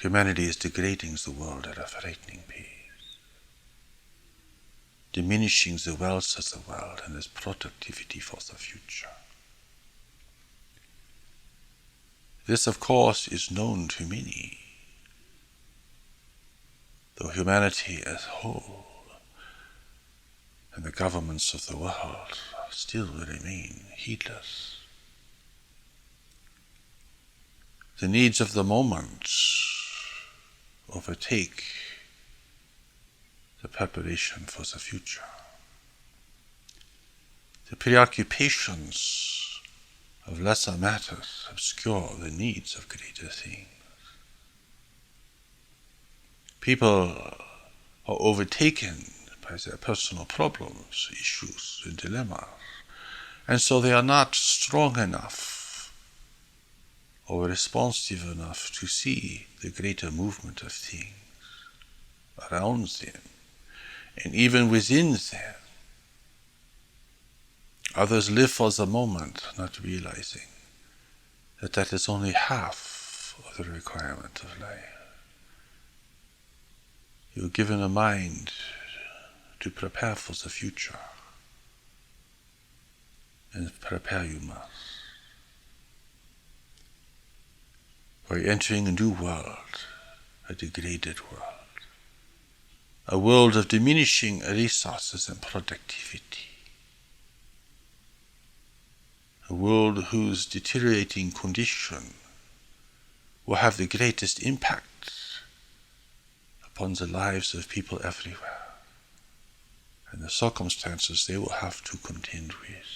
Humanity is degrading the world at a frightening pace, diminishing the wealth of the world and its productivity for the future. This, of course, is known to many, though humanity as a whole and the governments of the world still remain heedless. The needs of the moment overtake the preparation for the future. The preoccupations of lesser matters obscure the needs of greater things. People are overtaken by their personal problems, issues, and dilemmas, and so they are not strong enough or responsive enough to see the greater movement of things around them and even within them. Others live for the moment, not realizing that that is only half of the requirement of life. You're given a mind to prepare for the future, and prepare you must. We're entering a new world, a degraded world, a world of diminishing resources and productivity, a world whose deteriorating condition will have the greatest impact upon the lives of people everywhere and the circumstances they will have to contend with.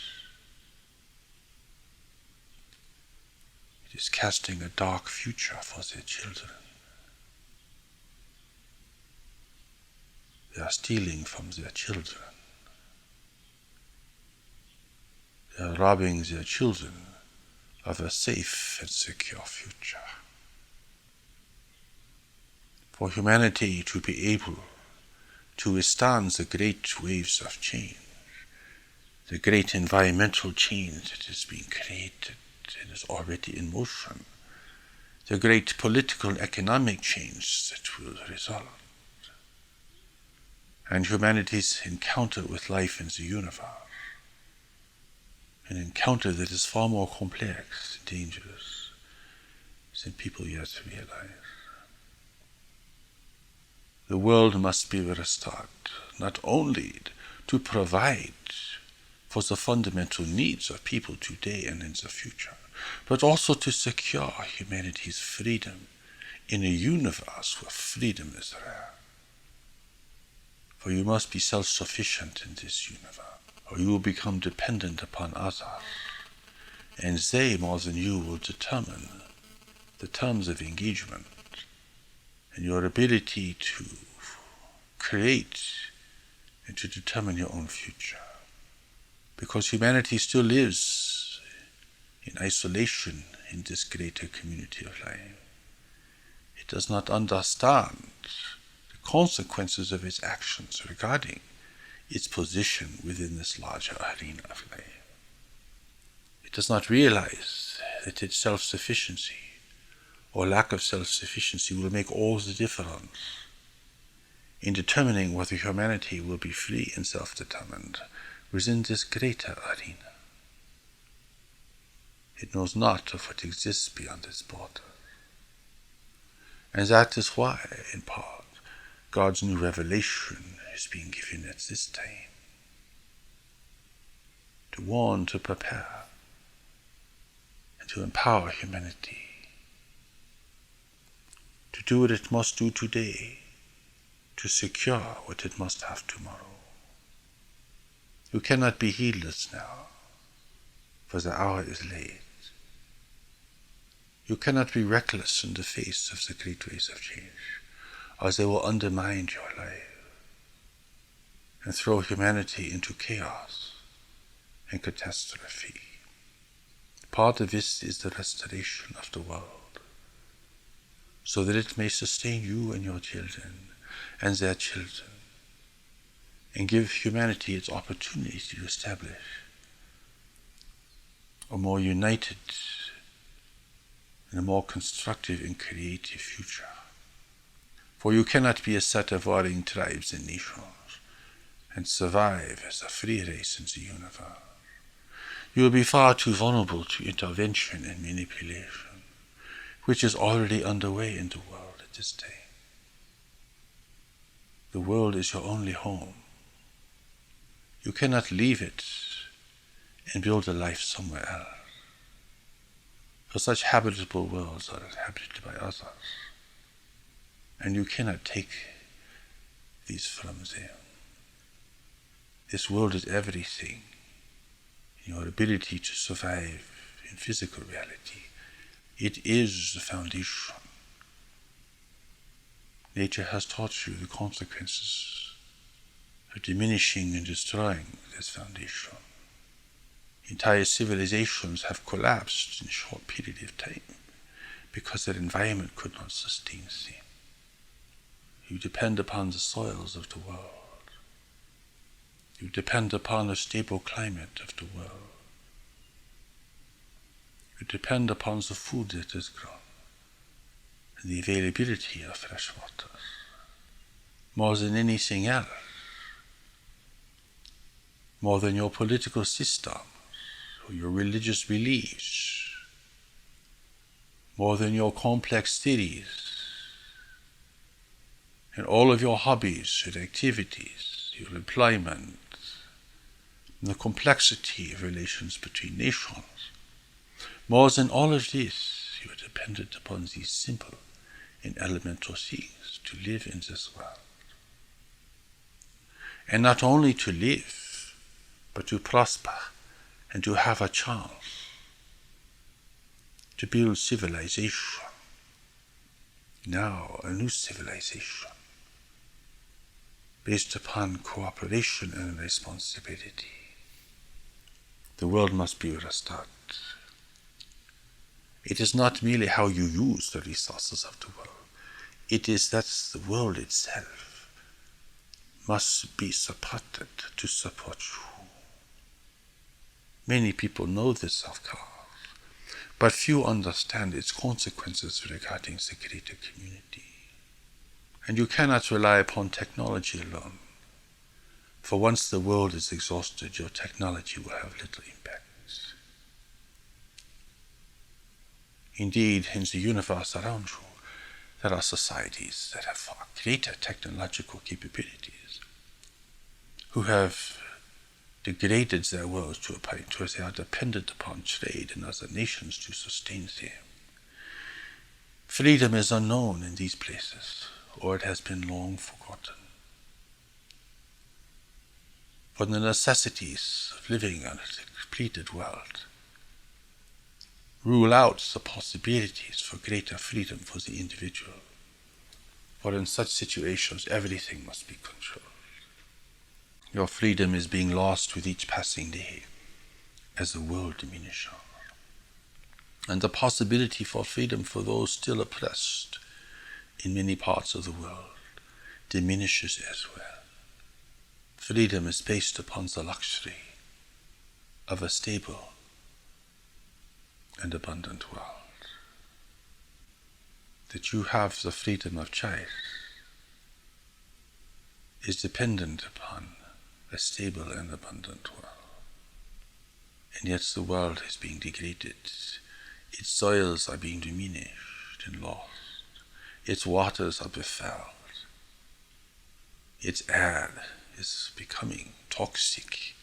It is casting a dark future for their children. They are stealing from their children. They are robbing their children of a safe and secure future. For humanity to be able to withstand the great waves of change, the great environmental change that is being created and is already in motion, the great political and economic change that will result, and humanity's encounter with life in the universe, an encounter that is far more complex and dangerous than people yet realize. The world must be restored, not only to provide for the fundamental needs of people today and in the future, but also to secure humanity's freedom in a universe where freedom is rare. For you must be self-sufficient in this universe, or you will become dependent upon others, and they, more than you, will determine the terms of engagement and your ability to create and to determine your own future. Because humanity still lives in isolation in this greater community of life. It does not understand the consequences of its actions regarding its position within this larger arena of life. It does not realize that its self-sufficiency or lack of self-sufficiency will make all the difference in determining whether humanity will be free and self-determined within this greater arena. It knows not of what exists beyond its borders. And that is why, in part, God's new revelation is being given at this time. To warn, to prepare, and to empower humanity. To do what it must do today, to secure what it must have tomorrow. You cannot be heedless now, for the hour is late. You cannot be reckless in the face of the great ways of change, or they will undermine your life and throw humanity into chaos and catastrophe. Part of this is the restoration of the world, so that it may sustain you and your children and their children, and give humanity its opportunity to establish a more united and a more constructive and creative future For you cannot be a set of warring tribes and nations and survive as a free race in the universe. You will be far too vulnerable to intervention and manipulation, which is already underway in the world at this time. The world is your only home. You cannot leave it and build a life somewhere else, for such habitable worlds are inhabited by others, and you cannot take these from them. This world is everything. Your ability to survive in physical reality, it is the foundation. Nature has taught you the consequences of diminishing and destroying this foundation. Entire civilizations have collapsed in a short period of time because their environment could not sustain them. You depend upon the soils of the world. You depend upon a stable climate of the world. You depend upon the food that is grown and the availability of fresh water. More than anything else, more than your political system or your religious beliefs, more than your complex theories and all of your hobbies and activities, your employment, and the complexity of relations between nations. More than all of this, you are dependent upon these simple and elemental things to live in this world. And not only to live, but to prosper and to have a chance to build civilization. Now, a new civilization based upon cooperation and responsibility. The world must be restored. It is not merely how you use the resources of the world. It is that the world itself must be supported to support you. Many people know this, of course, but few understand its consequences regarding the greater community. And you cannot rely upon technology alone, for once the world is exhausted, your technology will have little impact. Indeed, in the universe around you, there are societies that have far greater technological capabilities, who have degraded their worlds to a point where they are dependent upon trade and other nations to sustain them. Freedom is unknown in these places, or it has been long forgotten. For the necessities of living on a depleted world rule out the possibilities for greater freedom for the individual. For in such situations, everything must be controlled. Your freedom is being lost with each passing day as the world diminishes. And the possibility for freedom for those still oppressed in many parts of the world diminishes as well. Freedom is based upon the luxury of a stable and abundant world. That you have the freedom of choice is dependent upon a stable and abundant world. And yet the world is being degraded. Its soils are being diminished and lost. Its waters are befouled. Its air is becoming toxic.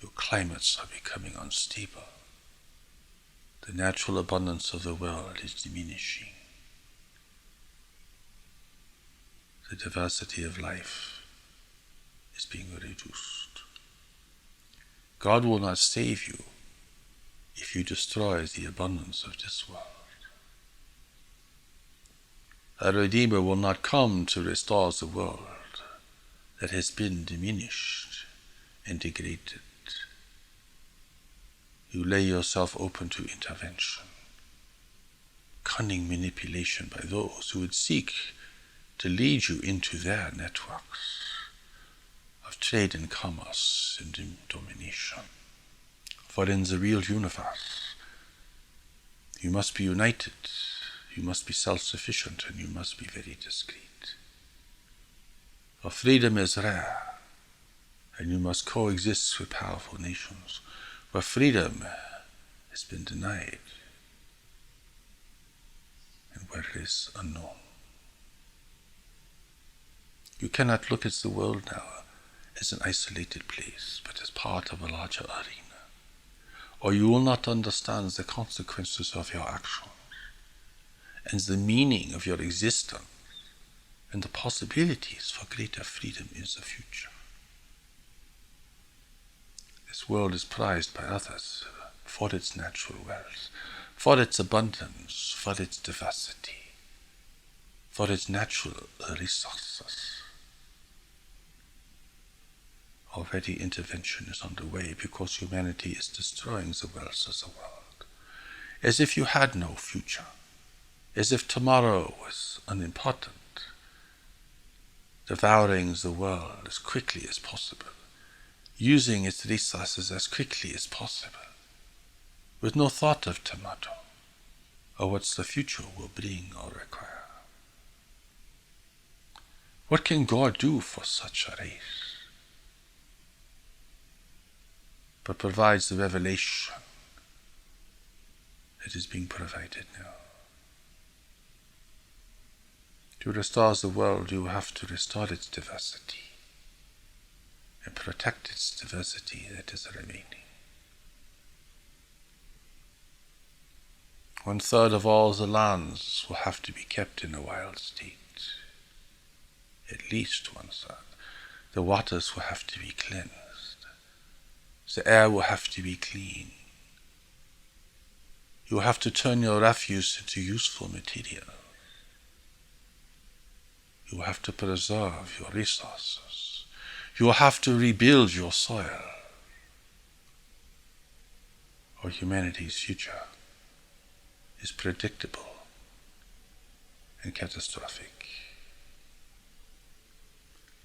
Your climates are becoming unstable. The natural abundance of the world is diminishing. The diversity of life is being reduced. God will not save you if you destroy the abundance of this world. A Redeemer will not come to restore the world that has been diminished and degraded. You lay yourself open to intervention, cunning manipulation by those who would seek to lead you into their networks of trade and commerce and domination. For in the real universe, you must be united. You must be self-sufficient and you must be very discreet. For freedom is rare, and you must coexist with powerful nations where freedom has been denied and where it is unknown. You cannot look at the world now as an isolated place, but as part of a larger arena, or you will not understand the consequences of your actions and the meaning of your existence and the possibilities for greater freedom in the future. This world is prized by others for its natural wealth, for its abundance, for its diversity, for its natural resources. Already intervention is underway because humanity is destroying the wealth of the world, as if you had no future, as if tomorrow was unimportant, devouring the world as quickly as possible, using its resources as quickly as possible, with no thought of tomorrow, or what the future will bring or require. What can God do for such a race? But provides the revelation that is being provided now. To restore the world, you have to restore its diversity and protect its diversity that is remaining. 1/3 of all the lands will have to be kept in a wild state. At least 1/3. The waters will have to be cleansed. The air will have to be clean. You will have to turn your refuse into useful material. You will have to preserve your resources. You will have to rebuild your soil, or humanity's future is predictable and catastrophic.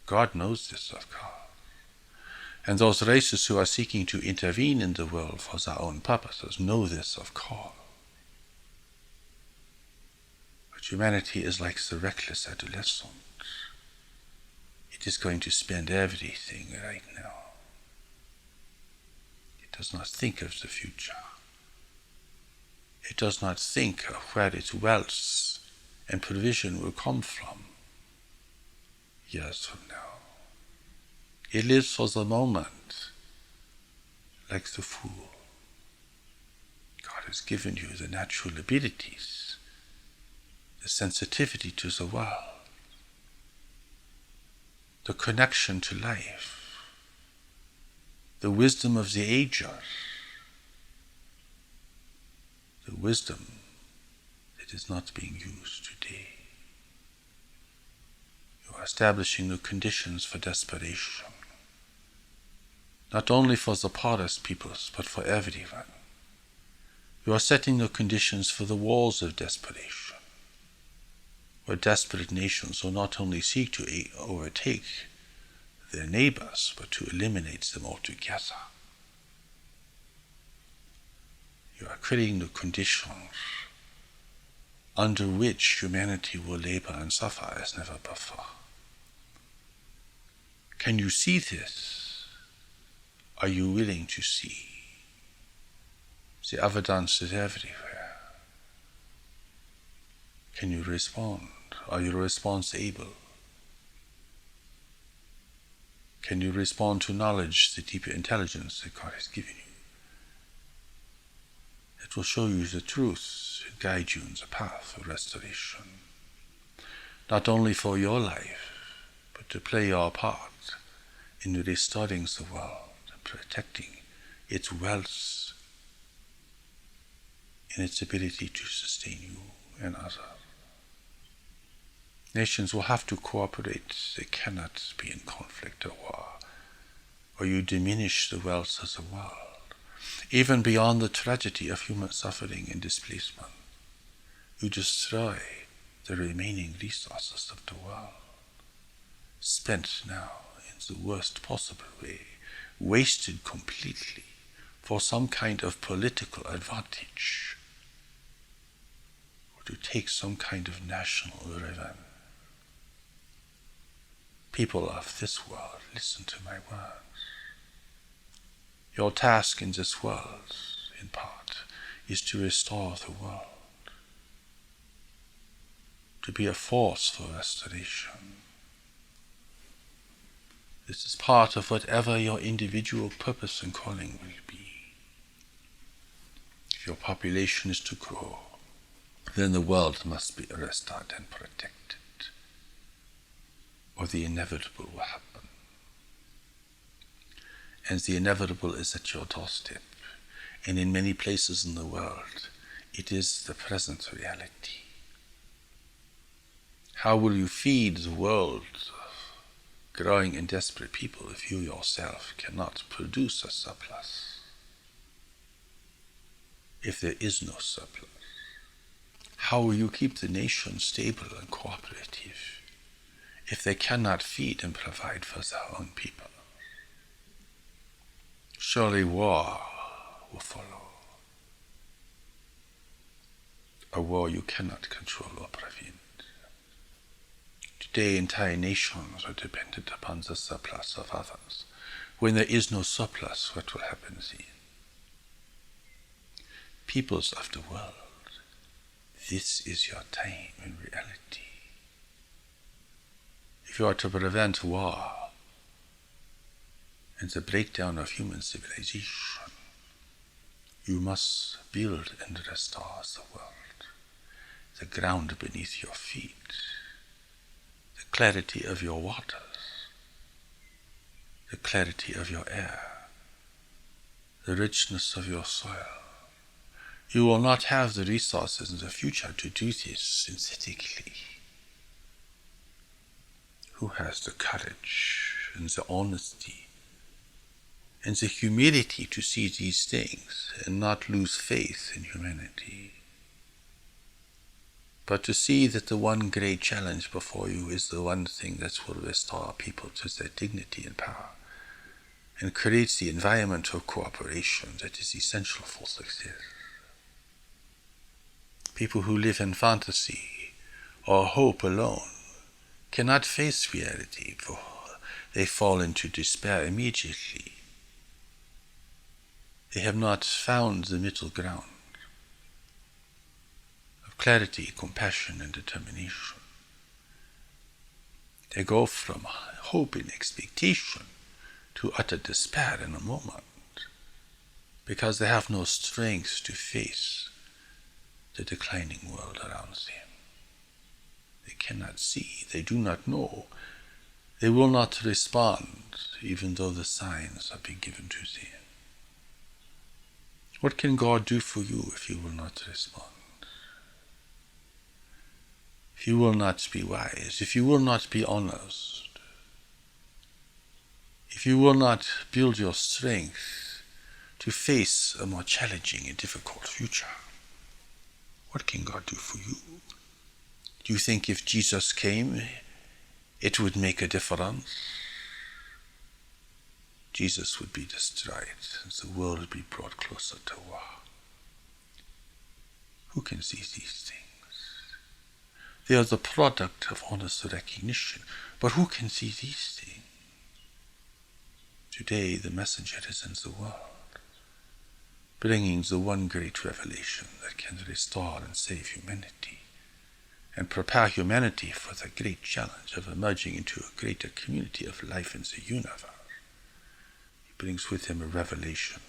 God knows this, of course. And those races who are seeking to intervene in the world for their own purposes know this, of course. But humanity is like the reckless adolescent. It is going to spend everything right now. It does not think of the future. It does not think of where its wealth and provision will come from years from now. It lives for the moment, like the fool. God has given you the natural abilities, the sensitivity to the world, the connection to life, the wisdom of the ages, the wisdom that is not being used today. You are establishing the conditions for desperation, not only for the poorest peoples, but for everyone. You are setting the conditions for the wars of desperation, where desperate nations will not only seek to overtake their neighbors, but to eliminate them altogether. You are creating the conditions under which humanity will labor and suffer as never before. Can you see this? Are you willing to see? The evidence is everywhere. Can you respond? Are you responsible? Can you respond to knowledge, the deeper intelligence that God has given you? It will show you the truth and guide you in the path of restoration. Not only for your life, but to play your part in restoring the world, protecting its wealth and its ability to sustain you and others. Nations will have to cooperate. They cannot be in conflict or war, or you diminish the wealth of the world. Even beyond the tragedy of human suffering and displacement, you destroy the remaining resources of the world, spent now in the worst possible way, wasted completely for some kind of political advantage, to take some kind of national revenge. People of this world, listen to my words. Your task in this world, in part, is to restore the world, to be a force for restoration. This is part of whatever your individual purpose and calling will be. If your population is to grow, then the world must be restored and protected, or the inevitable will happen. And the inevitable is at your doorstep, and in many places in the world, it is the present reality. How will you feed the world of growing and desperate people if you yourself cannot produce a surplus? If there is no surplus, how will you keep the nation stable and cooperative if they cannot feed and provide for their own people? Surely war will follow. A war you cannot control or prevent. Today entire nations are dependent upon the surplus of others. When there is no surplus, what will happen then? Peoples of the world, this is your time in reality. If you are to prevent war and the breakdown of human civilization, you must build and restore the world, the ground beneath your feet, the clarity of your waters, the clarity of your air, the richness of your soil. You will not have the resources in the future to do this synthetically. Who has the courage and the honesty and the humility to see these things and not lose faith in humanity, but to see that the one great challenge before you is the one thing that will restore people to their dignity and power and creates the environment of cooperation that is essential for success. People who live in fantasy or hope alone cannot face reality, for they fall into despair immediately. They have not found the middle ground of clarity, compassion, and determination. They go from hope and expectation to utter despair in a moment, because they have no strength to face the declining world around them. They cannot see, they do not know, they will not respond, even though the signs are being given to them. What can God do for you if you will not respond? If you will not be wise, if you will not be honest, if you will not build your strength to face a more challenging and difficult future, what can God do for you? Do you think if Jesus came, it would make a difference? Jesus would be destroyed, and the world would be brought closer to war. Who can see these things? They are the product of honest recognition, but who can see these things? Today the messenger is in the world, bringing the one great revelation that can restore and save humanity, and prepare humanity for the great challenge of emerging into a greater community of life in the universe. Brings with him a revelation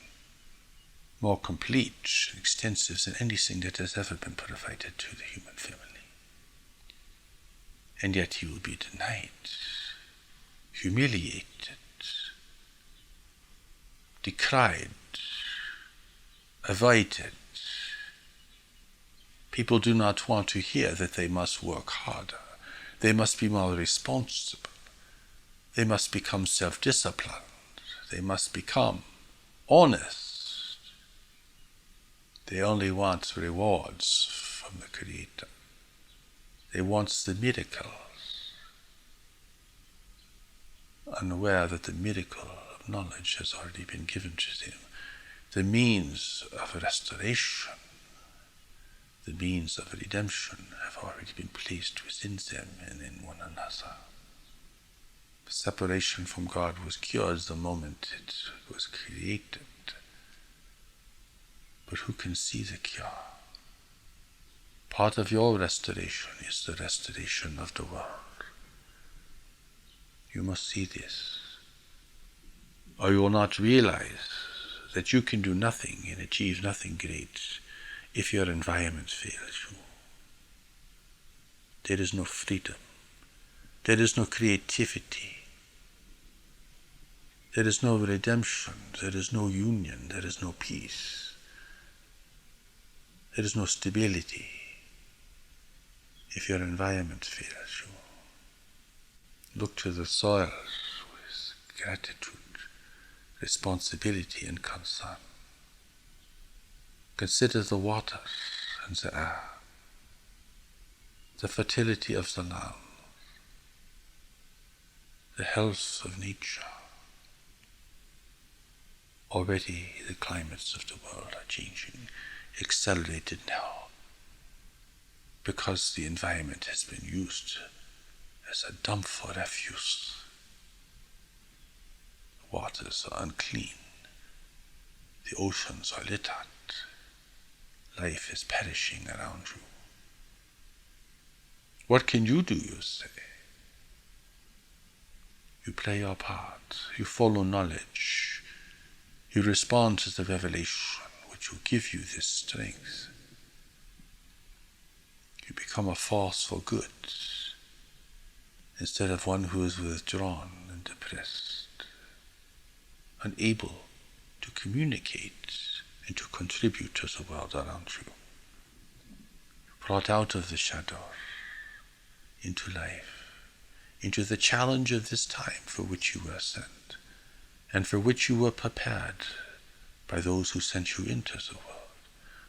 more complete and extensive than anything that has ever been provided to the human family. And yet he will be denied, humiliated, decried, avoided. People do not want to hear that they must work harder. They must be more responsible. They must become self-disciplined. They must become honest. They only want rewards from the Creator. They want the miracles, unaware that the miracle of knowledge has already been given to them, the means of restoration, the means of redemption have already been placed within them and in one another. The separation from God was cured the moment it was created. But who can see the cure? Part of your restoration is the restoration of the world. You must see this, or you will not realize that you can do nothing and achieve nothing great if your environment fails you. There is no freedom. There is no creativity. There is no redemption. There is no union. There is no peace. There is no stability if your environment fails you. Look to the soils with gratitude, responsibility, and concern. Consider the waters and the air, the fertility of the land, the health of nature. Already the climates of the world are changing, accelerated now, because the environment has been used as a dump for refuse. The waters are unclean. The oceans are littered. Life is perishing around you. What can you do, you say? You play your part. You follow knowledge. You respond to the revelation which will give you this strength. You become a force for good instead of one who is withdrawn and depressed, unable to communicate and to contribute to the world around you. Brought out of the shadow into life, into the challenge of this time for which you were sent, and for which you were prepared by those who sent you into the world,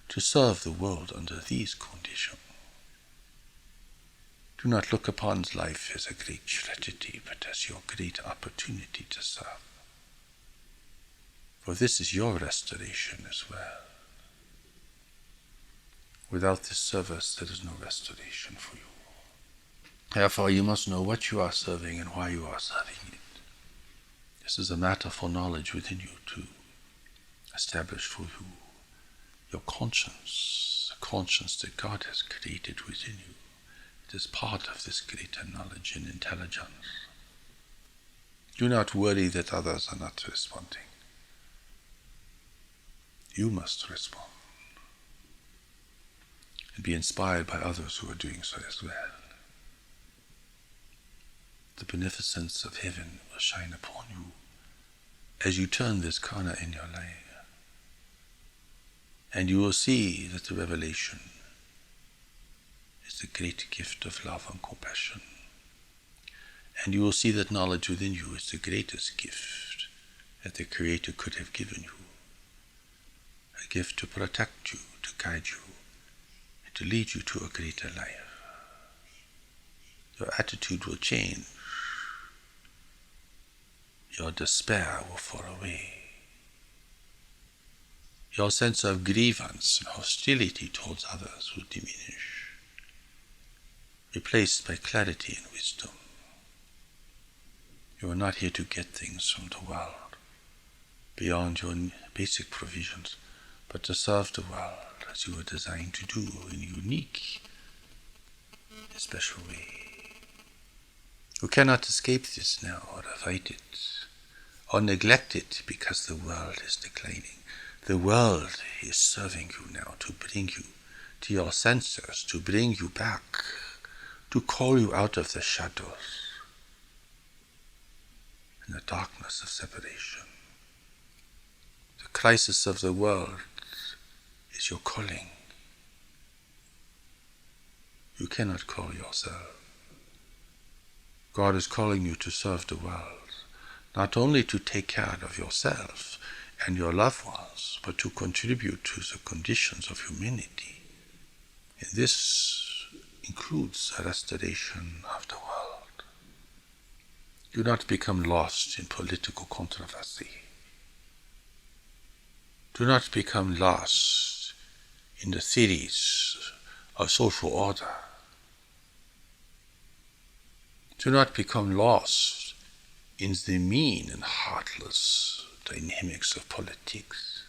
to serve the world under these conditions. Do not look upon life as a great tragedy, but as your great opportunity to serve. For this is your restoration as well. Without this service, there is no restoration for you. Therefore, you must know what you are serving and why you are serving it. This is a matter for knowledge within you to establish for you your conscience, the conscience that God has created within you. It is part of this greater knowledge and intelligence. Do not worry that others are not responding. You must respond and be inspired by others who are doing so as well. The beneficence of heaven will shine upon you as you turn this corner in your life, and you will see that the revelation is the great gift of love and compassion, and you will see that knowledge within you is the greatest gift that the Creator could have given you, a gift to protect you, to guide you, and to lead you to a greater life. Your attitude will change. Your despair will fall away. Your sense of grievance and hostility towards others will diminish, replaced by clarity and wisdom. You are not here to get things from the world beyond your basic provisions, but to serve the world as you were designed to do in a unique and special way. You cannot escape this now or avoid it or neglect it because the world is declining. The world is serving you now to bring you to your senses, to bring you back, to call you out of the shadows and the darkness of separation. The crisis of the world is your calling. You cannot call yourself. God is calling you to serve the world, not only to take care of yourself and your loved ones, but to contribute to the conditions of humanity. And this includes a restoration of the world. Do not become lost in political controversy. Do not become lost in the theories of social order. Do not become lost in the mean and heartless dynamics of politics.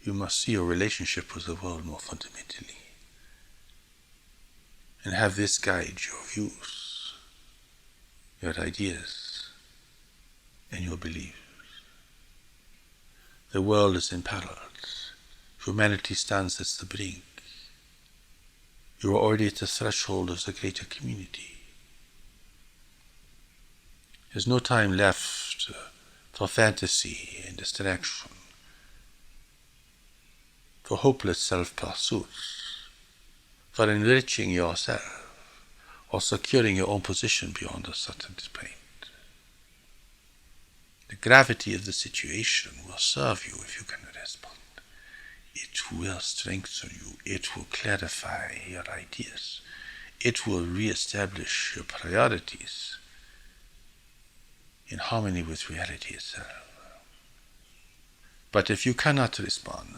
You must see your relationship with the world more fundamentally, and have this guide your views, your ideas, and your beliefs. The world is imperiled. Humanity stands at the brink. You are already at the threshold of the greater community. There's no time left for fantasy and distraction, for hopeless self-pursuits, for enriching yourself or securing your own position beyond a certain point. The gravity of the situation will serve you if you can respond. It will strengthen you. It will clarify your ideas. It will re-establish your priorities in harmony with reality itself. But if you cannot respond,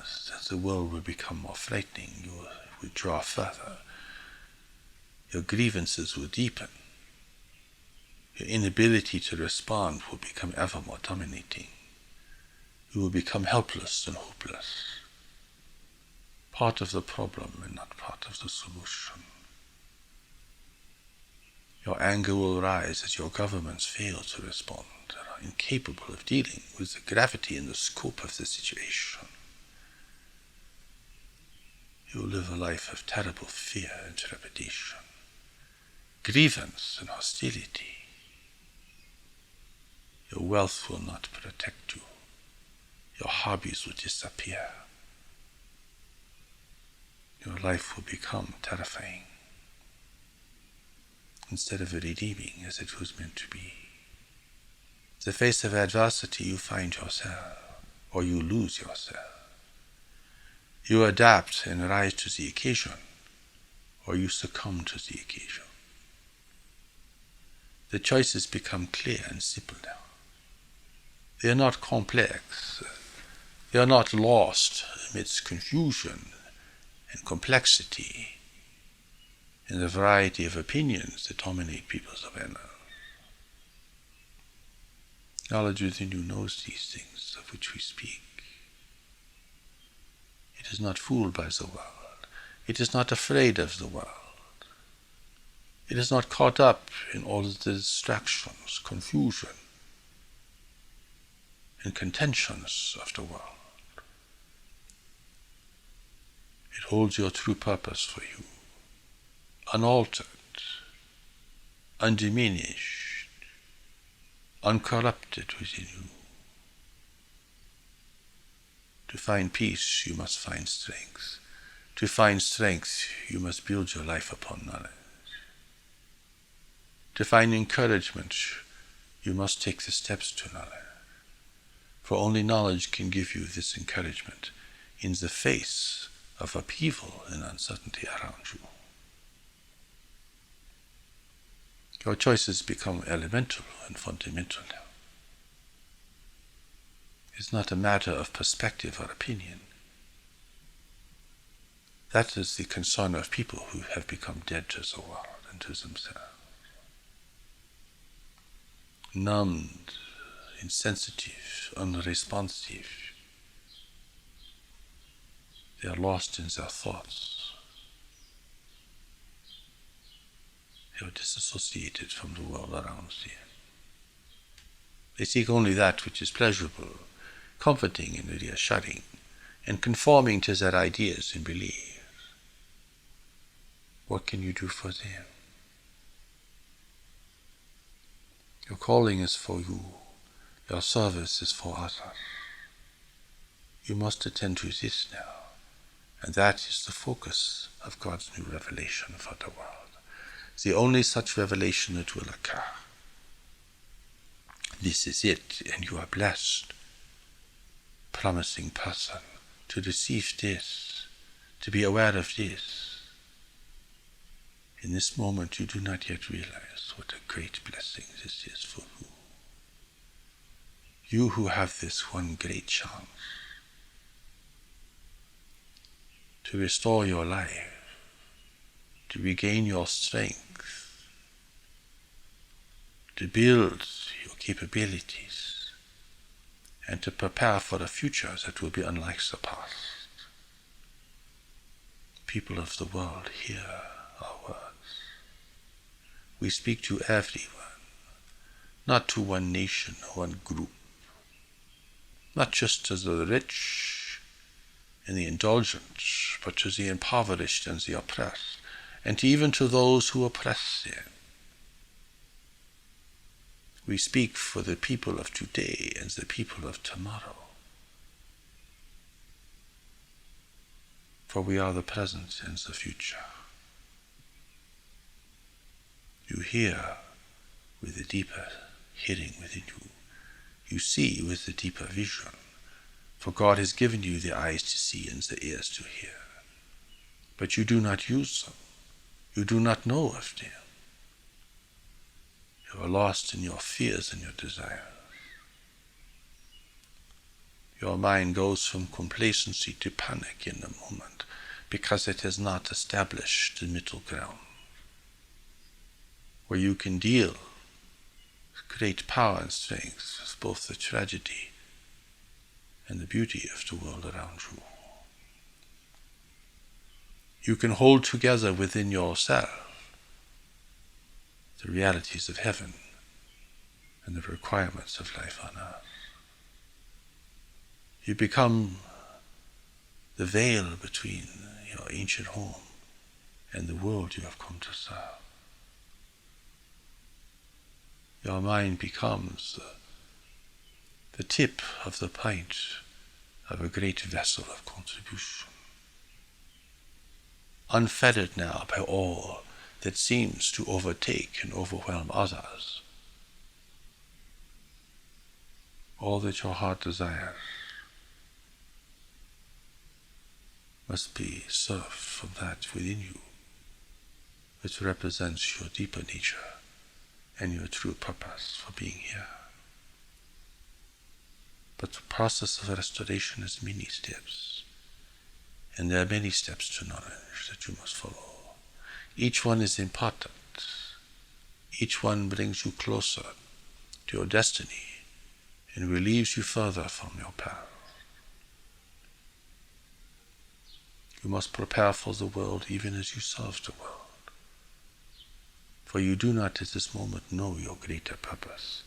the world will become more frightening. You will withdraw further. Your grievances will deepen. Your inability to respond will become ever more dominating. You will become helpless and hopeless. Part of the problem and not part of the solution. Your anger will rise as your governments fail to respond and are incapable of dealing with the gravity and the scope of the situation. You will live a life of terrible fear and trepidation, grievance and hostility. Your wealth will not protect you. Your hobbies will disappear. Your life will become terrifying instead of redeeming as it was meant to be. In the face of adversity, you find yourself, or you lose yourself. You adapt and rise to the occasion, or you succumb to the occasion. The choices become clear and simple now. They are not complex. They are not lost amidst confusion and complexity and the variety of opinions that dominate people's awareness. Knowledge within you knows these things of which we speak. It is not fooled by the world. It is not afraid of the world. It is not caught up in all of the distractions, confusion, and contentions of the world. It holds your true purpose for you, unaltered, undiminished, uncorrupted within you. To find peace, you must find strength. To find strength, you must build your life upon knowledge. To find encouragement, you must take the steps to knowledge. For only knowledge can give you this encouragement in the face of upheaval and uncertainty around you. Your choices become elemental and fundamental now. It's not a matter of perspective or opinion. That is the concern of people who have become dead to the world and to themselves. Numbed, insensitive, unresponsive. They are lost in their thoughts. They are disassociated from the world around them. They seek only that which is pleasurable, comforting and reassuring, and conforming to their ideas and beliefs. What can you do for them? Your calling is for you. Your service is for others. You must attend to this now, and that is the focus of God's new revelation for the world. The only such revelation that will occur. This is it, and you are blessed, promising person, to receive this, to be aware of this. In this moment you do not yet realize what a great blessing this is for you. You who have this one great chance to restore your life to regain your strength, to build your capabilities, and to prepare for a future that will be unlike the past. People of the world, hear our words. We speak to everyone, not to one nation or one group, not just to the rich and the indulgent, but to the impoverished and the oppressed, and even to those who oppress them. We speak for the people of today and the people of tomorrow. For we are the present and the future. You hear with the deeper hearing within you. You see with the deeper vision. For God has given you the eyes to see and the ears to hear. But you do not use them. You do not know of them. You are lost in your fears and your desires. Your mind goes from complacency to panic in a moment because it has not established the middle ground where you can deal with great power and strength with both the tragedy and the beauty of the world around you. You can hold together within yourself the realities of heaven and the requirements of life on earth. You become the veil between your ancient home and the world you have come to serve. Your mind becomes the tip of the point of a great vessel of contribution, unfettered now by all that seems to overtake and overwhelm others. All that your heart desires must be served from that within you, which represents your deeper nature and your true purpose for being here. But the process of restoration is many steps, and there are many steps to knowledge that you must follow. Each one is important. Each one brings you closer to your destiny and relieves you further from your path. You must prepare for the world even as you serve the world. For you do not at this moment know your greater purpose.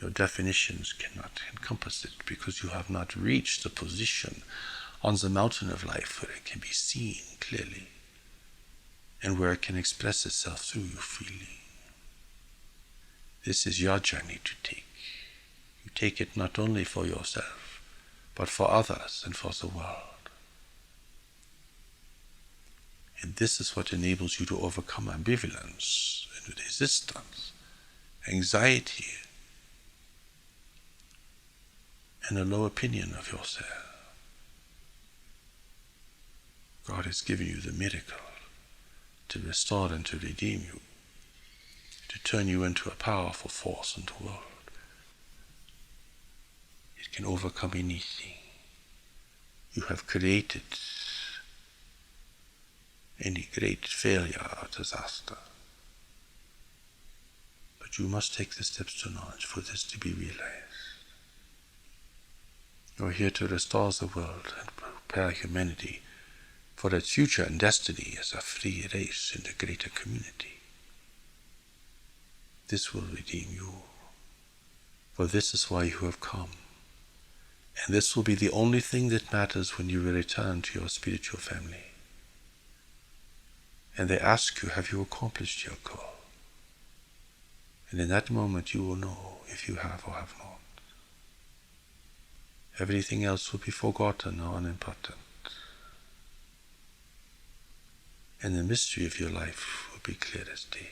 Your definitions cannot encompass it because you have not reached the position on the mountain of life where it can be seen clearly and where it can express itself through you freely. This is your journey to take. You take it not only for yourself, but for others and for the world. And this is what enables you to overcome ambivalence and resistance, anxiety, and a low opinion of yourself. God has given you the miracle to restore and to redeem you, to turn you into a powerful force in the world. It can overcome anything. You have created any great failure or disaster. But you must take the steps to knowledge for this to be realized. You are here to restore the world and prepare humanity for its future and destiny as a free race in the greater community. This will redeem you, for this is why you have come. And this will be the only thing that matters when you will return to your spiritual family. And they ask you, have you accomplished your goal? And in that moment you will know if you have or have not. Everything else will be forgotten or unimportant. And the mystery of your life will be clear as day.